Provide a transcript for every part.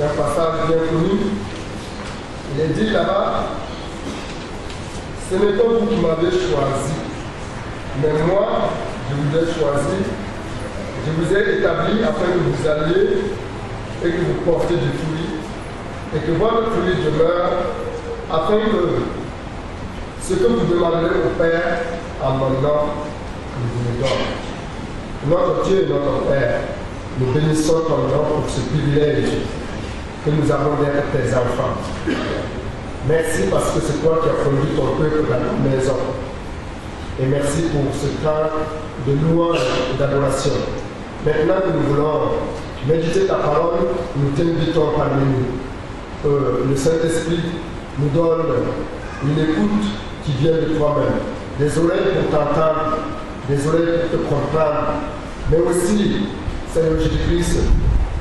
un passage bien connu. Il est dit là-bas, ce n'est pas vous qui m'avez choisi, mais moi, je vous ai choisi, je vous ai établi afin que vous alliez et que vous portiez du fruit, et que votre fruit demeure, afin que ce que vous demanderez au Père en mon nom, il vous le donne. Notre Dieu et notre Père, nous bénissons ton nom pour ce privilège que nous avons d'être tes enfants. Merci parce que c'est toi qui as conduit ton peuple dans ta maison. Et merci pour ce temps de louange et d'adoration. Maintenant que nous voulons méditer ta parole, nous t'invitons parmi nous. Le Saint-Esprit nous donne une écoute qui vient de toi-même. Des oreilles pour t'entendre, des oreilles pour te comprendre, mais aussi, Seigneur Jésus-Christ,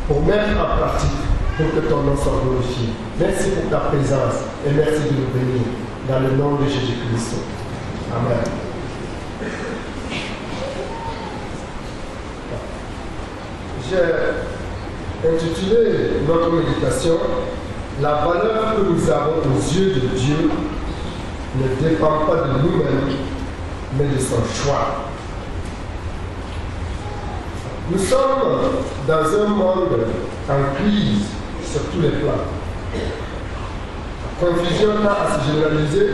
pour mettre en pratique, pour que ton nom soit glorifié. Merci pour ta présence et merci de nous bénir dans le nom de Jésus-Christ. Amen. J'ai intitulé notre méditation « La valeur que nous avons aux yeux de Dieu ne dépend pas de nous-mêmes, mais de son choix. » Nous sommes dans un monde en crise sur tous les plans. La confusion tend à se généraliser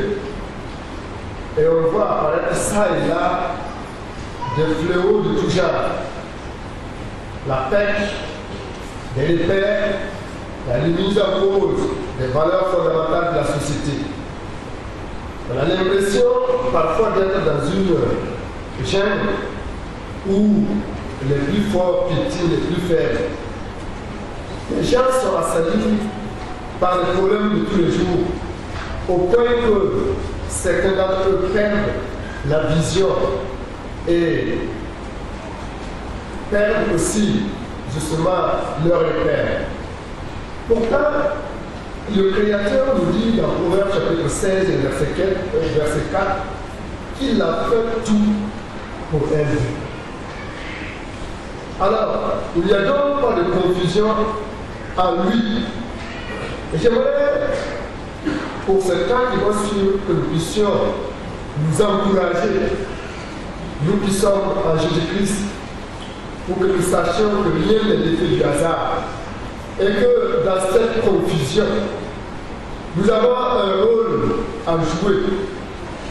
et on voit apparaître ça et là des fléaux de tout genre. La pêche, des repères, la mise en cause des valeurs fondamentales de la société. On a l'impression parfois d'être dans une jungle où les plus forts piétinent les plus faibles. Les gens sont assaillis par les problèmes de tous les jours, au point que certains d'entre eux perdent la vision et perdent aussi justement leur repère. Pourtant, le Créateur nous dit dans Proverbes chapitre 16 et verset 4 qu'il a fait tout pour elle. Alors, il n'y a donc pas de confusion en lui. Et j'aimerais, pour ce temps qui va suivre, que nous puissions nous encourager, nous qui sommes en Jésus-Christ, pour que nous sachions que rien n'est l'effet du hasard. Et que dans cette confusion, nous avons un rôle à jouer.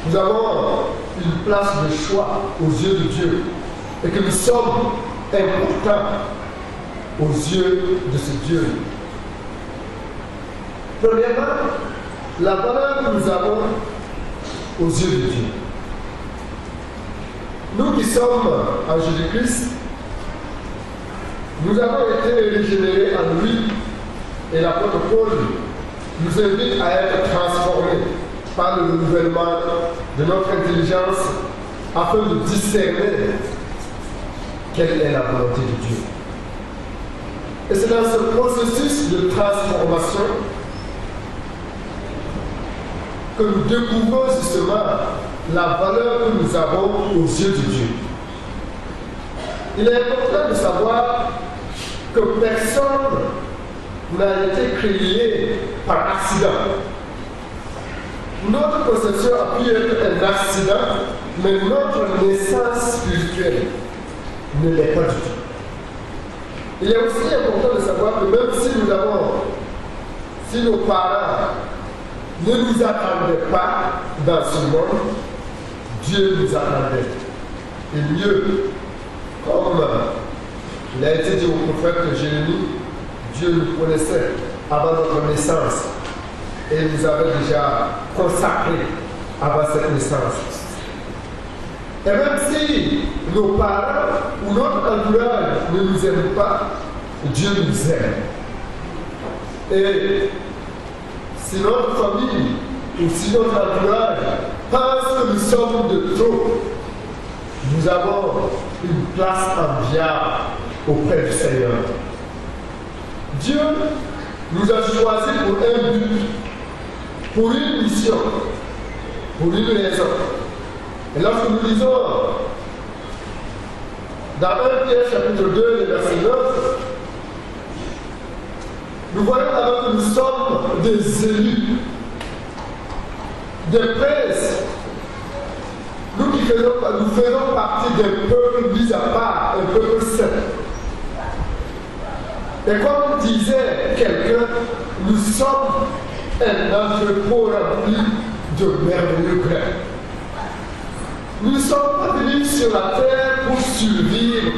Nous avons une place de choix aux yeux de Dieu. Et que nous sommes importants aux yeux de ce Dieu. Premièrement, la valeur que nous avons aux yeux de Dieu. Nous qui sommes en Jésus-Christ, nous avons été régénérés en lui et l'apôtre Paul nous invite à être transformés par le renouvellement de notre intelligence afin de discerner quelle est la volonté de Dieu. Et c'est dans ce processus de transformation que nous découvrons justement la valeur que nous avons aux yeux de Dieu. Il est important de savoir que personne n'a été créé par accident. Notre conception a pu être un accident, mais notre naissance spirituelle ne l'est pas du tout. Il est aussi important de savoir que même si nos parents ne nous attendaient pas dans ce monde, Dieu nous attendait. Et mieux, comme il a été dit au prophète Jérémie, Dieu nous connaissait avant notre naissance et nous avait déjà consacrés avant cette naissance. Et même si nos parents ou notre entourage ne nous aiment pas, Dieu nous aime. Et si notre famille ou si notre entourage pense que nous sommes de trop, nous avons une place enviable auprès du Seigneur. Dieu nous a choisis pour un but, pour une mission, pour une raison. Et lorsque nous lisons dans 1 Pierre chapitre 2, verset 9, Nous voyons d'abord que nous sommes des élus, des princes. Nous faisons partie d'un peuple mis à part, un peuple saint. Et comme disait quelqu'un, nous sommes un entrepôt rempli de merveilleux grains. Nous ne sommes pas venus sur la terre pour survivre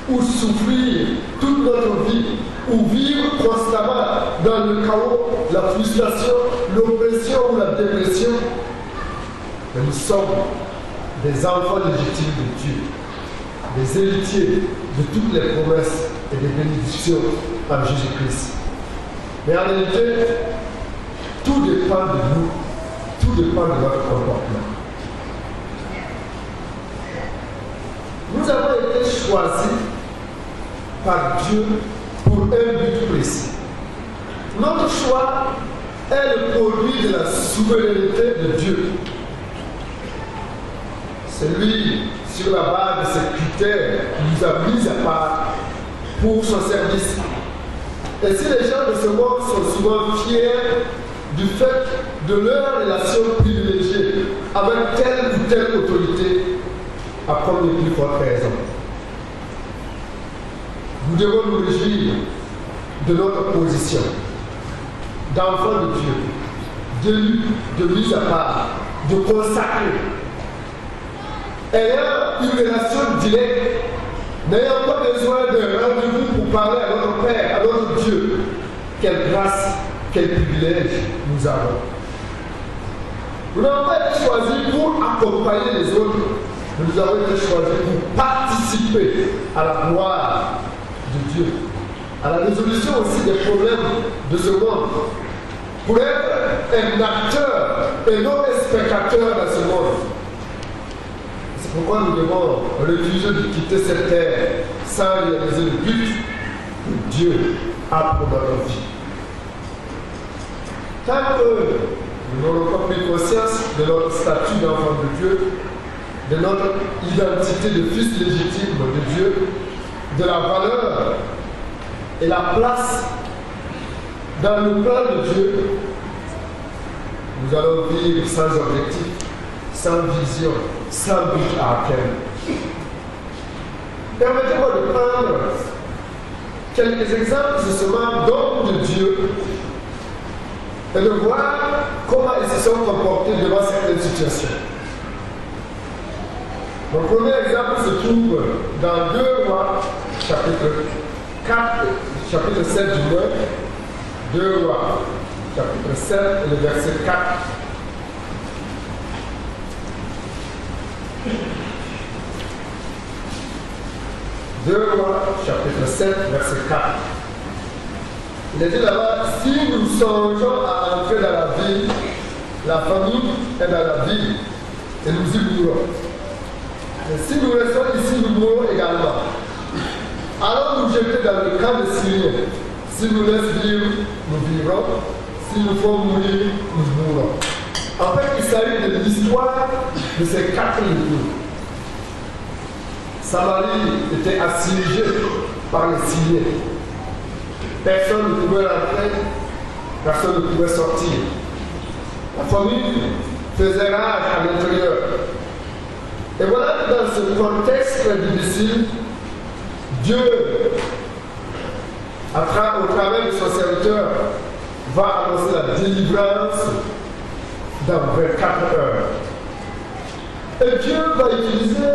ou souffrir toute notre vie, ou vivre constamment dans le chaos, la frustration, l'oppression ou la dépression. Mais nous sommes des enfants légitimes de Dieu, des héritiers de toutes les promesses et des bénédictions en Jésus-Christ. Mais en réalité, tout dépend de nous, tout dépend de notre comportement. Nous avons été choisis par Dieu pour un but précis. Notre choix est le produit de la souveraineté de Dieu. C'est lui, sur la base de ses critères, qui nous a mis à part pour son service. Et si les gens de ce monde sont souvent fiers du fait de leur relation privilégiée avec telle ou telle autorité, à prendre les plus fortes raisons. Nous devons nous réjouir de notre position d'enfants de Dieu, d'élus, de mise à part, de consacrés, ayant une relation directe, n'ayant pas besoin d'un rendez-vous pour parler à notre Père, à notre Dieu. Quelle grâce, quel privilège nous avons. Nous n'avons pas été choisis pour accompagner les autres, mais nous avons été choisis pour participer à la gloire de Dieu, à la résolution aussi des problèmes de ce monde, pour être un acteur et non un spectateur dans ce monde. C'est pourquoi nous devons refuser de quitter cette terre sans réaliser le but que Dieu a pour notre vie. Tant que nous n'aurons pas pris conscience de notre statut d'enfant de Dieu, de notre identité de fils légitime de Dieu, de la valeur et la place dans le plan de Dieu, nous allons vivre sans objectif, sans vision, sans but à atteindre. Permettez-moi de prendre quelques exemples justement d'hommes de Dieu et de voir comment ils se sont comportés devant certaines situations. Mon premier exemple se trouve dans 2 Rois, chapitre 4, chapitre 7 du moins, 2 Rois, chapitre 7, et le verset 4. Deux Rois, chapitre 7, verset 4. Il est dit là-bas, si nous songeons à entrer dans la ville, la famille est dans la ville, et nous y mourrons. Et si nous restons ici, nous mourrons également. Allons nous jeter dans le camp des Syriens. Si nous laissons vivre, nous vivrons. Si nous font mourir, nous mourrons. En fait, il s'agit de l'histoire de ces 4 époux. Samarie était assiégée par les Syriens. Personne ne pouvait rentrer, personne ne pouvait sortir. La famille faisait rage à l'intérieur. Et voilà que dans ce contexte très difficile, Dieu, au travers de son serviteur, va annoncer la délivrance dans 24 heures. Et Dieu va utiliser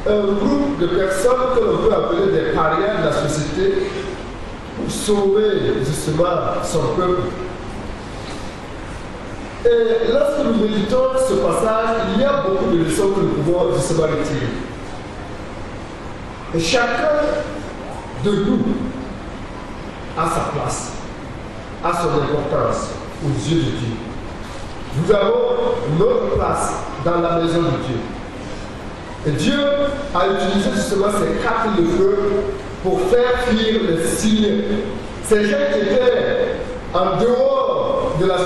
un groupe de personnes que l'on peut appeler des parias de la société pour sauver justement son peuple. Et lorsque nous méditons ce passage, il y a beaucoup de leçons que nous pouvons justement retirer. Et chacun de nous a sa place, a son importance aux yeux de Dieu. Nous avons notre place dans la maison de Dieu. Et Dieu a utilisé justement ces 4 de feu pour faire fuir les Syriens. Ces gens qui étaient en dehors de la